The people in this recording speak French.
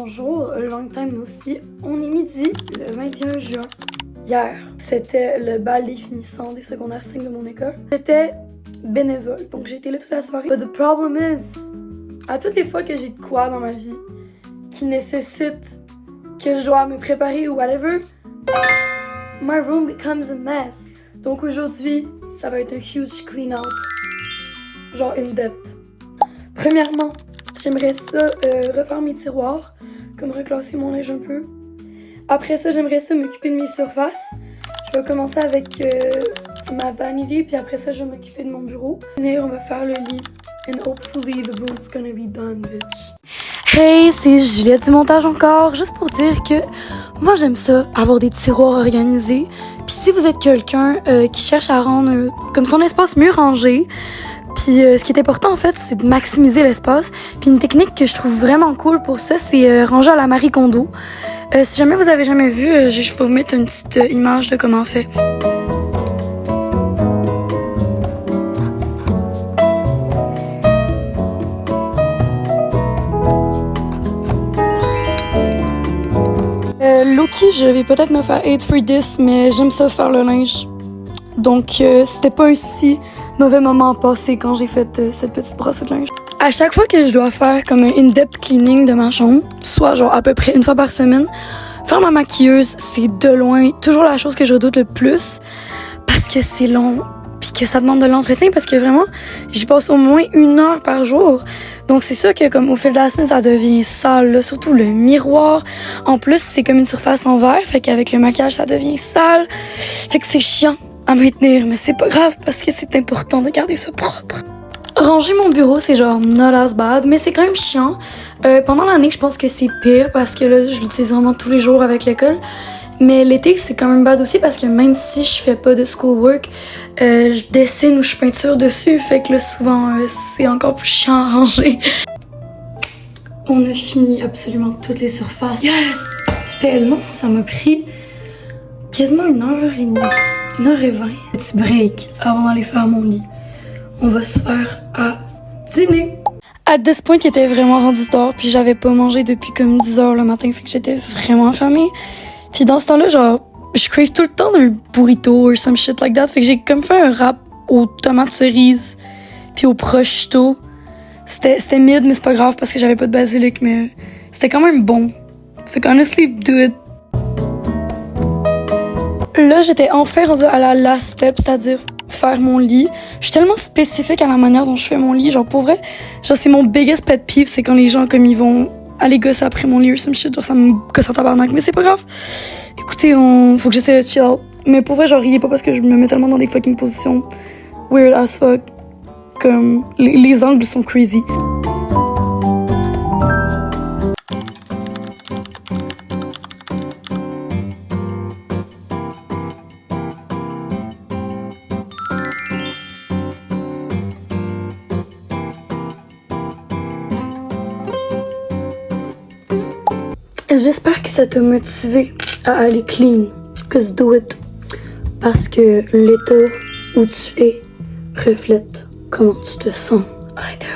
Bonjour, long time no see. On est midi, le 21 juin. Hier, c'était le bal des finissants des secondaires 5 de mon école. J'étais bénévole, donc j'ai été là toute la soirée. But the problem is, à toutes les fois que j'ai de quoi dans ma vie qui nécessite que je dois me préparer ou whatever, my room becomes a mess. Donc aujourd'hui, ça va être un huge clean out. Genre in depth. Premièrement, j'aimerais ça refaire mes tiroirs, comme reclasser mon linge un peu. Après ça, j'aimerais ça m'occuper de mes surfaces. Je vais commencer avec ma vanity, puis après ça, je vais m'occuper de mon bureau. On va faire le lit. And hopefully the room's gonna be done, bitch. Hey, c'est Juliette du montage encore, juste pour dire que moi j'aime ça, avoir des tiroirs organisés. Puis si vous êtes quelqu'un qui cherche à rendre comme son espace mieux rangé, puis ce qui est important en fait, c'est de maximiser l'espace. Puis une technique que je trouve vraiment cool pour ça, c'est ranger à la Marie Kondo. Si jamais vous avez jamais vu, je peux vous mettre une petite image de comment on fait. Loki, je vais peut-être me faire hate for this, mais j'aime ça faire le linge. Donc c'était pas un si mauvais moment passé quand j'ai fait cette petite brosse de linge. À chaque fois que je dois faire comme un in-depth cleaning de ma chambre, soit genre à peu près une fois par semaine, faire ma maquilleuse, c'est de loin toujours la chose que je redoute le plus parce que c'est long puis que ça demande de l'entretien parce que vraiment, j'y passe au moins 1 heure par jour. Donc c'est sûr que comme au fil de la semaine, ça devient sale, là, surtout le miroir. En plus, c'est comme une surface en verre, fait qu'avec le maquillage, ça devient sale. Fait que c'est chiant à maintenir, mais c'est pas grave parce que c'est important de garder ça propre. Ranger mon bureau, c'est genre not as bad, mais c'est quand même chiant. Pendant l'année, je pense que c'est pire parce que là, je l'utilise vraiment tous les jours avec l'école. Mais l'été, c'est quand même bad aussi parce que même si je fais pas de schoolwork, je dessine ou je peinture dessus. Fait que là, souvent, c'est encore plus chiant à ranger. On a fini absolument toutes les surfaces. Yes! C'était long, ça m'a pris quasiment 1h30, 1h20. Petit break avant d'aller faire mon lit. On va se faire à dîner. À this point, il était vraiment rendu tard, puis j'avais pas mangé depuis comme 10h le matin, fait que j'étais vraiment affamée. Puis dans ce temps-là, genre, je crave tout le temps d'un burrito or some shit like that. Fait que j'ai comme fait un wrap aux tomates cerises puis au prosciutto. C'était mid, mais c'est pas grave parce que j'avais pas de basilic, mais c'était quand même bon. Fait que honestly, do it. Là, j'étais enfin rendue à la last step, c'est-à-dire faire mon lit. Je suis tellement spécifique à la manière dont je fais mon lit. Genre, pour vrai, genre, c'est mon biggest pet peeve, c'est quand les gens, comme, ils vont aller gosser après mon lit ou some shit, genre, ça me gosse en tabarnak. Mais c'est pas grave. Écoutez, faut que j'essaie de chill out. Mais pour vrai, genre, riez pas parce que je me mets tellement dans des fucking positions weird as fuck. Comme, les angles sont crazy. J'espère que ça t'a motivé à aller clean. Cause do it. Parce que l'état où tu es reflète comment tu te sens à l'intérieur.